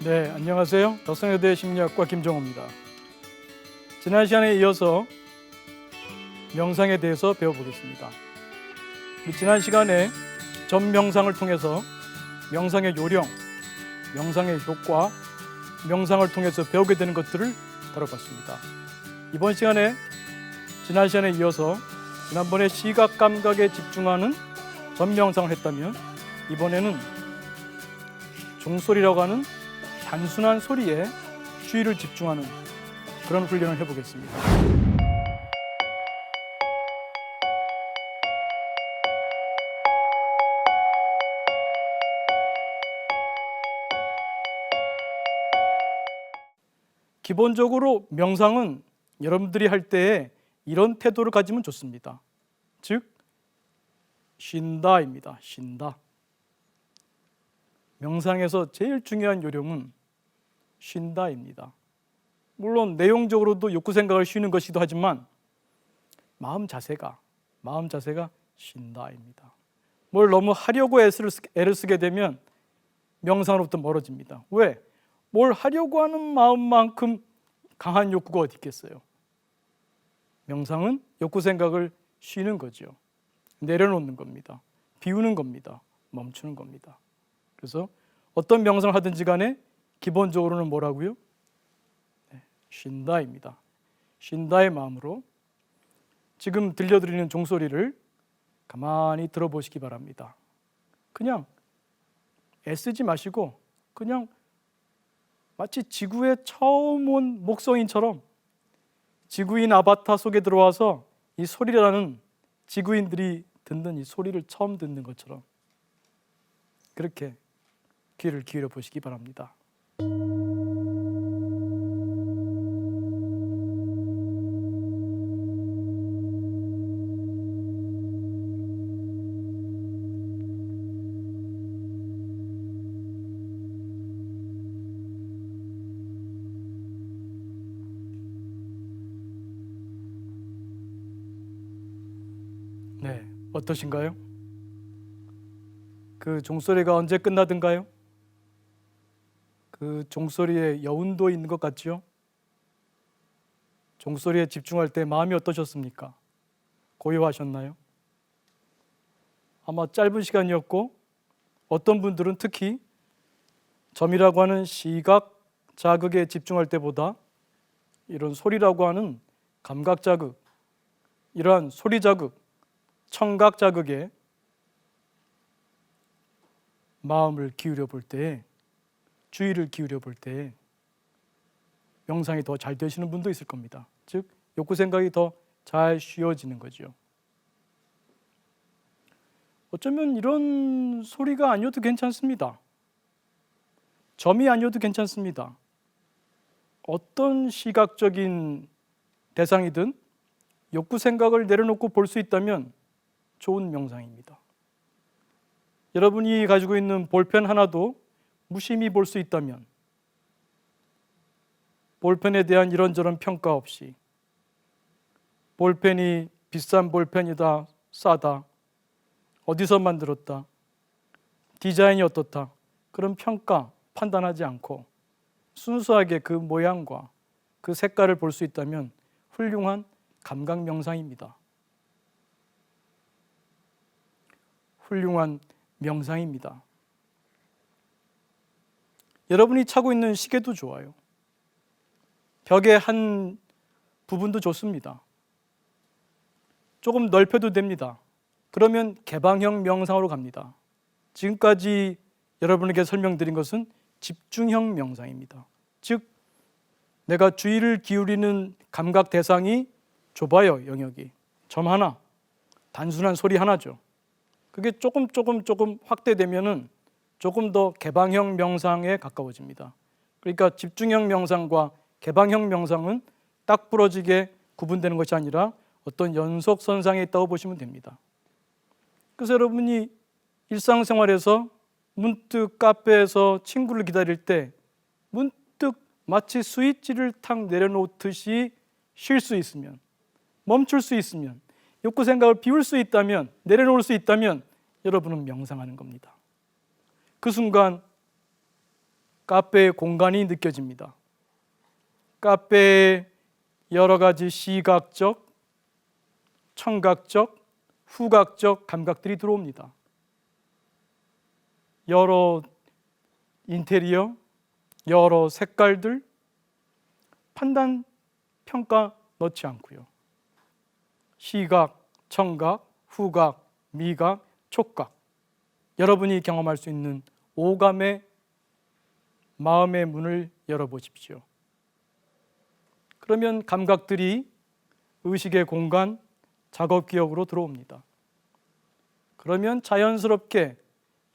네, 안녕하세요. 덕성여대 심리학과 김정호입니다. 지난 시간에 이어서 명상에 대해서 배워보겠습니다. 지난 시간에 전명상을 통해서 명상의 요령, 명상의 효과, 명상을 통해서 배우게 되는 것들을 다뤄봤습니다. 이번 시간에 지난 시간에 이어서 지난번에 시각 감각에 집중하는 전명상을 했다면 이번에는 종소리라고 하는 단순한 소리에 주의를 집중하는 그런 훈련을 해보겠습니다. 기본적으로 명상은 여러분들이 할 때에 이런 태도를 가지면 좋습니다. 즉, 쉰다입니다. 쉰다. 명상에서 제일 중요한 요령은 쉰다입니다. 물론 내용적으로도 욕구 생각을 쉬는 것이기도 하지만 마음 자세가 쉰다입니다. 뭘 너무 하려고 애를 쓰게 되면 명상으로부터 멀어집니다. 왜? 뭘 하려고 하는 마음만큼 강한 욕구가 어디 있겠어요? 명상은 욕구 생각을 쉬는 거죠. 내려놓는 겁니다. 비우는 겁니다. 멈추는 겁니다. 그래서 어떤 명상을 하든지 간에 기본적으로는 뭐라고요? 쉰다입니다. 쉰다의 마음으로 지금 들려드리는 종소리를 가만히 들어보시기 바랍니다. 그냥 애쓰지 마시고 그냥 마치 지구에 처음 온 목성인처럼 지구인 아바타 속에 들어와서 이 소리라는 지구인들이 듣는 이 소리를 처음 듣는 것처럼 그렇게 귀를 기울여 보시기 바랍니다. 네, 어떠신가요? 그 종소리가 언제 끝나든가요? 그 종소리에 여운도 있는 것 같죠? 종소리에 집중할 때 마음이 어떠셨습니까? 고요하셨나요? 아마 짧은 시간이었고 어떤 분들은 특히 점이라고 하는 시각 자극에 집중할 때보다 이런 소리라고 하는 감각 자극, 이러한 소리 자극, 청각 자극에 마음을 기울여 볼 때, 주의를 기울여 볼 때 명상이 더 잘 되시는 분도 있을 겁니다. 즉, 욕구 생각이 더 잘 쉬어지는 거죠. 어쩌면 이런 소리가 아니어도 괜찮습니다. 점이 아니어도 괜찮습니다. 어떤 시각적인 대상이든 욕구 생각을 내려놓고 볼 수 있다면 좋은 명상입니다. 여러분이 가지고 있는 볼펜 하나도 무심히 볼 수 있다면 볼펜에 대한 이런저런 평가 없이 볼펜이 비싼 볼펜이다, 싸다, 어디서 만들었다, 디자인이 어떻다, 그런 평가, 판단하지 않고 순수하게 그 모양과 그 색깔을 볼 수 있다면 훌륭한 감각 명상입니다. 훌륭한 명상입니다. 여러분이 차고 있는 시계도 좋아요. 벽의 한 부분도 좋습니다. 조금 넓혀도 됩니다. 그러면 개방형 명상으로 갑니다. 지금까지 여러분에게 설명드린 것은 집중형 명상입니다. 즉, 내가 주의를 기울이는 감각 대상이 좁아요, 영역이. 점 하나, 단순한 소리 하나죠. 그게 조금 확대되면은 조금 더 개방형 명상에 가까워집니다. 그러니까 집중형 명상과 개방형 명상은 딱 부러지게 구분되는 것이 아니라 어떤 연속선상에 있다고 보시면 됩니다. 그래서 여러분이 일상생활에서 문득 카페에서 친구를 기다릴 때 문득 마치 스위치를 탁 내려놓듯이 쉴 수 있으면, 멈출 수 있으면, 욕구 생각을 비울 수 있다면, 내려놓을 수 있다면 여러분은 명상하는 겁니다. 그 순간 카페의 공간이 느껴집니다. 카페에 여러 가지 시각적, 청각적, 후각적 감각들이 들어옵니다. 여러 인테리어, 여러 색깔들, 판단, 평가 넣지 않고요. 시각, 청각, 후각, 미각, 촉각, 여러분이 경험할 수 있는 오감의 마음의 문을 열어보십시오. 그러면 감각들이 의식의 공간, 작업 기억으로 들어옵니다. 그러면 자연스럽게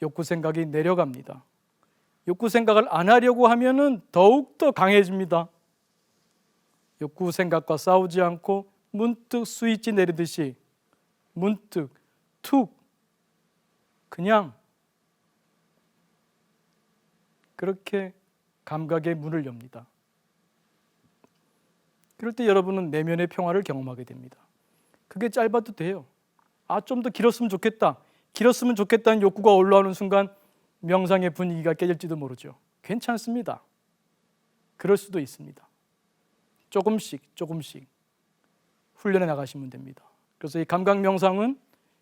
욕구 생각이 내려갑니다. 욕구 생각을 안 하려고 하면은 더욱더 강해집니다. 욕구 생각과 싸우지 않고 문득 스위치 내리듯이 문득 툭 그냥 그렇게 감각의 문을 엽니다. 그럴 때 여러분은 내면의 평화를 경험하게 됩니다. 그게 짧아도 돼요. 좀 더 길었으면 좋겠다. 길었으면 좋겠다는 욕구가 올라오는 순간 명상의 분위기가 깨질지도 모르죠. 괜찮습니다. 그럴 수도 있습니다. 조금씩 훈련해 나가시면 됩니다. 그래서 이 감각 명상은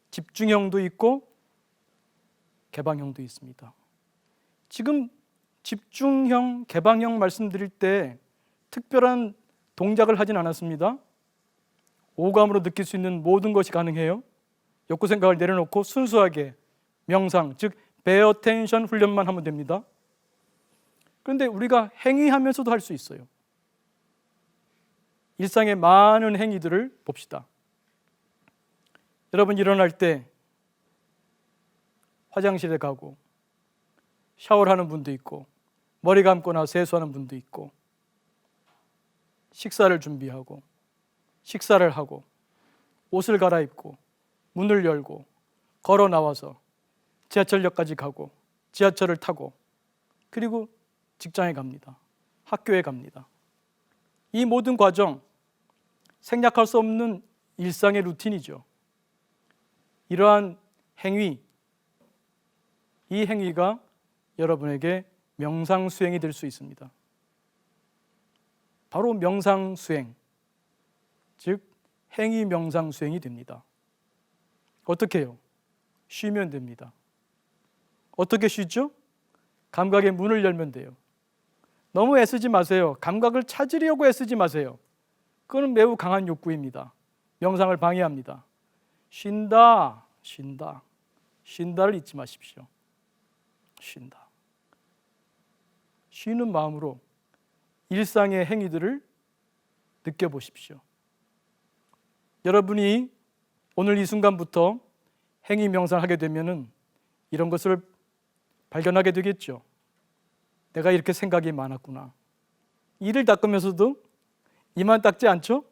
집중형도 있고 개방형도 있습니다. 지금 집중형, 개방형 말씀드릴 때 특별한 동작을 하진 않았습니다. 오감으로 느낄 수 있는 모든 것이 가능해요. 욕구 생각을 내려놓고 순수하게 명상, 즉 베어 어텐션 훈련만 하면 됩니다. 그런데 우리가 행위하면서도 할 수 있어요. 일상의 많은 행위들을 봅시다. 여러분 일어날 때 화장실에 가고 샤워를 하는 분도 있고 머리 감거나 세수하는 분도 있고 식사를 준비하고 식사를 하고 옷을 갈아입고 문을 열고 걸어 나와서 지하철역까지 가고 지하철을 타고 그리고 직장에 갑니다. 학교에 갑니다. 이 모든 과정 생략할 수 없는 일상의 루틴이죠. 이러한 행위, 이 행위가 여러분에게 명상 수행이 될 수 있습니다. 바로 명상 수행, 즉 행위 명상 수행이 됩니다. 어떻게 해요? 쉬면 됩니다. 어떻게 쉬죠? 감각의 문을 열면 돼요. 너무 애쓰지 마세요. 감각을 찾으려고 애쓰지 마세요. 그건 매우 강한 욕구입니다. 명상을 방해합니다. 쉰다를 잊지 마십시오. 쉰다. 쉬는 마음으로 일상의 행위들을 느껴보십시오. 여러분이 오늘 이 순간부터 행위 명상을 하게 되면은 이런 것을 발견하게 되겠죠. 내가 이렇게 생각이 많았구나. 이를 닦으면서도 이만 닦지 않죠?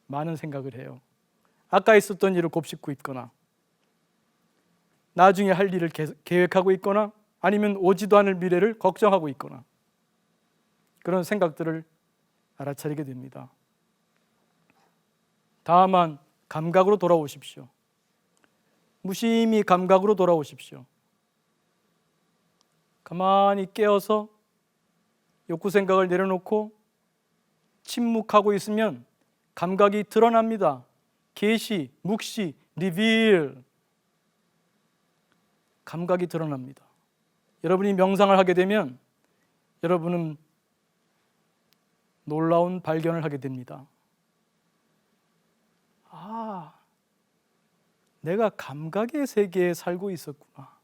많은 생각을 해요. 아까 있었던 일을 곱씹고 있거나 나중에 할 일을 계획하고 있거나 아니면 오지도 않을 미래를 걱정하고 있거나 그런 생각들을 알아차리게 됩니다. 다만 감각으로 돌아오십시오. 무심히 감각으로 돌아오십시오. 가만히 깨어서 욕구 생각을 내려놓고 침묵하고 있으면 감각이 드러납니다. 계시, 묵시, 리빌 감각이 드러납니다. 여러분이 명상을 하게 되면 여러분은 놀라운 발견을 하게 됩니다. 내가 감각의 세계에 살고 있었구나.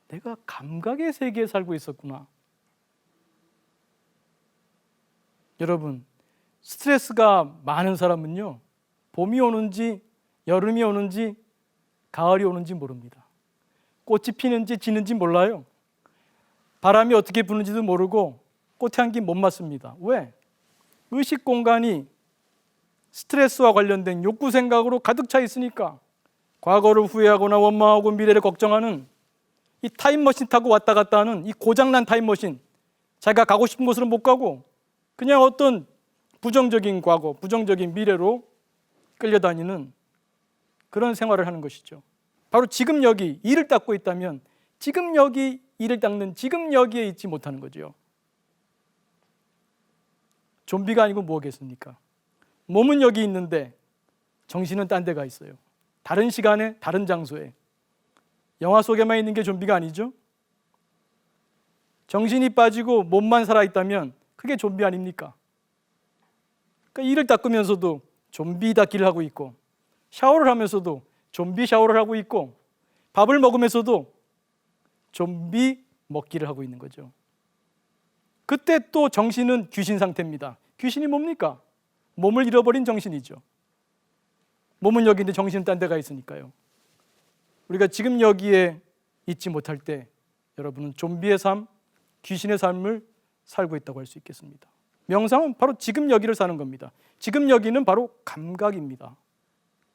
내가 감각의 세계에 살고 있었구나. 여러분, 스트레스가 많은 사람은요, 봄이 오는지 여름이 오는지 가을이 오는지 모릅니다. 꽃이 피는지 지는지 몰라요. 바람이 어떻게 부는지도 모르고 꽃향기 못 맡습니다. 왜? 의식 공간이 스트레스와 관련된 욕구 생각으로 가득 차 있으니까 과거를 후회하거나 원망하고 미래를 걱정하는 이 타임머신 타고 왔다 갔다 하는 이 고장난 타임머신, 자기가 가고 싶은 곳으로 못 가고 그냥 어떤 부정적인 과거, 부정적인 미래로 끌려다니는 그런 생활을 하는 것이죠. 바로 지금 여기 일을 닦고 있다면 지금 여기 이를 닦는 지금 여기에 있지 못하는 거죠. 좀비가 아니고 뭐겠습니까? 몸은 여기 있는데 정신은 딴 데가 있어요. 다른 시간에 다른 장소에. 영화 속에만 있는 게 좀비가 아니죠? 정신이 빠지고 몸만 살아있다면 그게 좀비 아닙니까? 그러니까 이를 닦으면서도 좀비 닦기를 하고 있고, 샤워를 하면서도 좀비 샤워를 하고 있고, 밥을 먹으면서도 좀비 먹기를 하고 있는 거죠. 그때 또 정신은 귀신 상태입니다. 귀신이 뭡니까? 몸을 잃어버린 정신이죠. 몸은 여기 있는데 정신은 딴 데가 있으니까요. 우리가 지금 여기에 있지 못할 때 여러분은 좀비의 삶, 귀신의 삶을 살고 있다고 할 수 있겠습니다. 명상은 바로 지금 여기를 사는 겁니다. 지금 여기는 바로 감각입니다.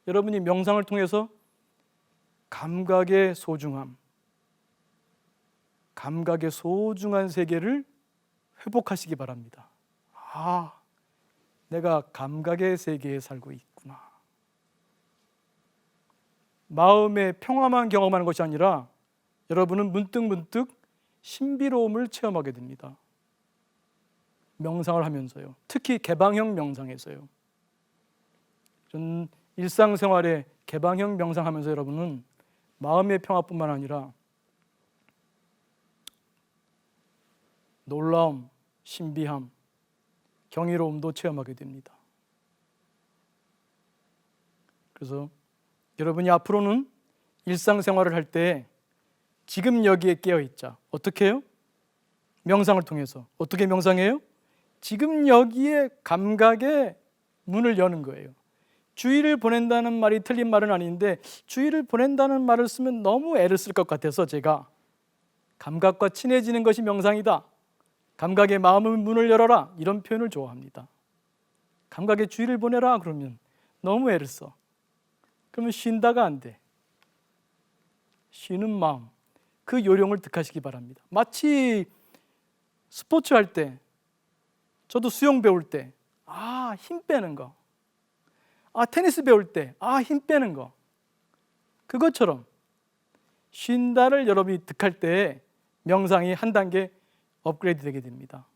여러분이 명상을 통해서 감각의 소중함, 감각의 소중한 세계를 회복하시기 바랍니다. 아, 내가 감각의 세계에 살고 있구나. 마음의 평화만 경험하는 것이 아니라 여러분은 문득문득 신비로움을 체험하게 됩니다. 명상을 하면서요. 특히 개방형 명상에서요. 전 일상생활에 개방형 명상하면서 여러분은 마음의 평화뿐만 아니라 놀라움, 신비함, 경이로움도 체험하게 됩니다. 그래서 여러분이 앞으로는 일상생활을 할 때 지금 여기에 깨어있자. 어떻게 해요? 명상을 통해서. 어떻게 명상해요? 지금 여기에 감각의 문을 여는 거예요. 주의를 보낸다는 말이 틀린 말은 아닌데 주의를 보낸다는 말을 쓰면 너무 애를 쓸 것 같아서 제가 감각과 친해지는 것이 명상이다. 감각의 마음의 문을 열어라. 이런 표현을 좋아합니다. 감각에 주의를 보내라 그러면 너무 애를 써. 그러면 쉰다가 안 돼. 쉬는 마음, 그 요령을 득하시기 바랍니다. 마치 스포츠 할 때, 저도 수영 배울 때, 힘 빼는 거. 테니스 배울 때, 힘 빼는 거. 그것처럼 쉰다를 여러분이 득할 때 명상이 한 단계 업그레이드 되게 됩니다.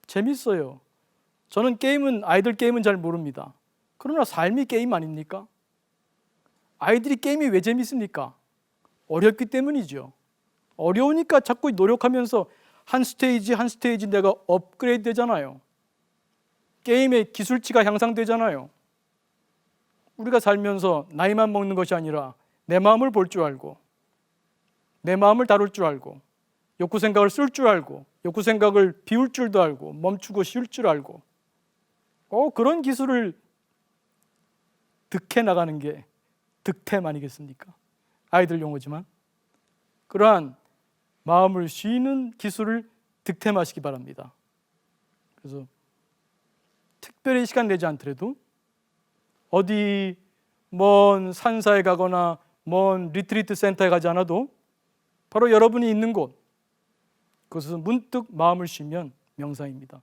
재밌어요. 저는 아이들 게임은 잘 모릅니다. 그러나 삶이 게임 아닙니까? 아이들이 게임이 왜 재밌습니까? 어렵기 때문이죠. 어려우니까 자꾸 노력하면서 한 스테이지 한 스테이지 내가 업그레이드 되잖아요. 게임의 기술치가 향상되잖아요. 우리가 살면서 나이만 먹는 것이 아니라 내 마음을 볼 줄 알고, 내 마음을 다룰 줄 알고, 욕구 생각을 쓸 줄 알고, 욕구 생각을 비울 줄도 알고, 멈추고 쉴 줄 알고, 그런 기술을 득해 나가는 게 득템 아니겠습니까? 아이들 용어지만 그러한 마음을 쉬는 기술을 득템하시기 바랍니다. 그래서 특별히 시간 내지 않더라도 어디 먼 산사에 가거나 먼 리트리트 센터에 가지 않아도 바로 여러분이 있는 곳, 그것은 문득 마음을 쉬면 명상입니다.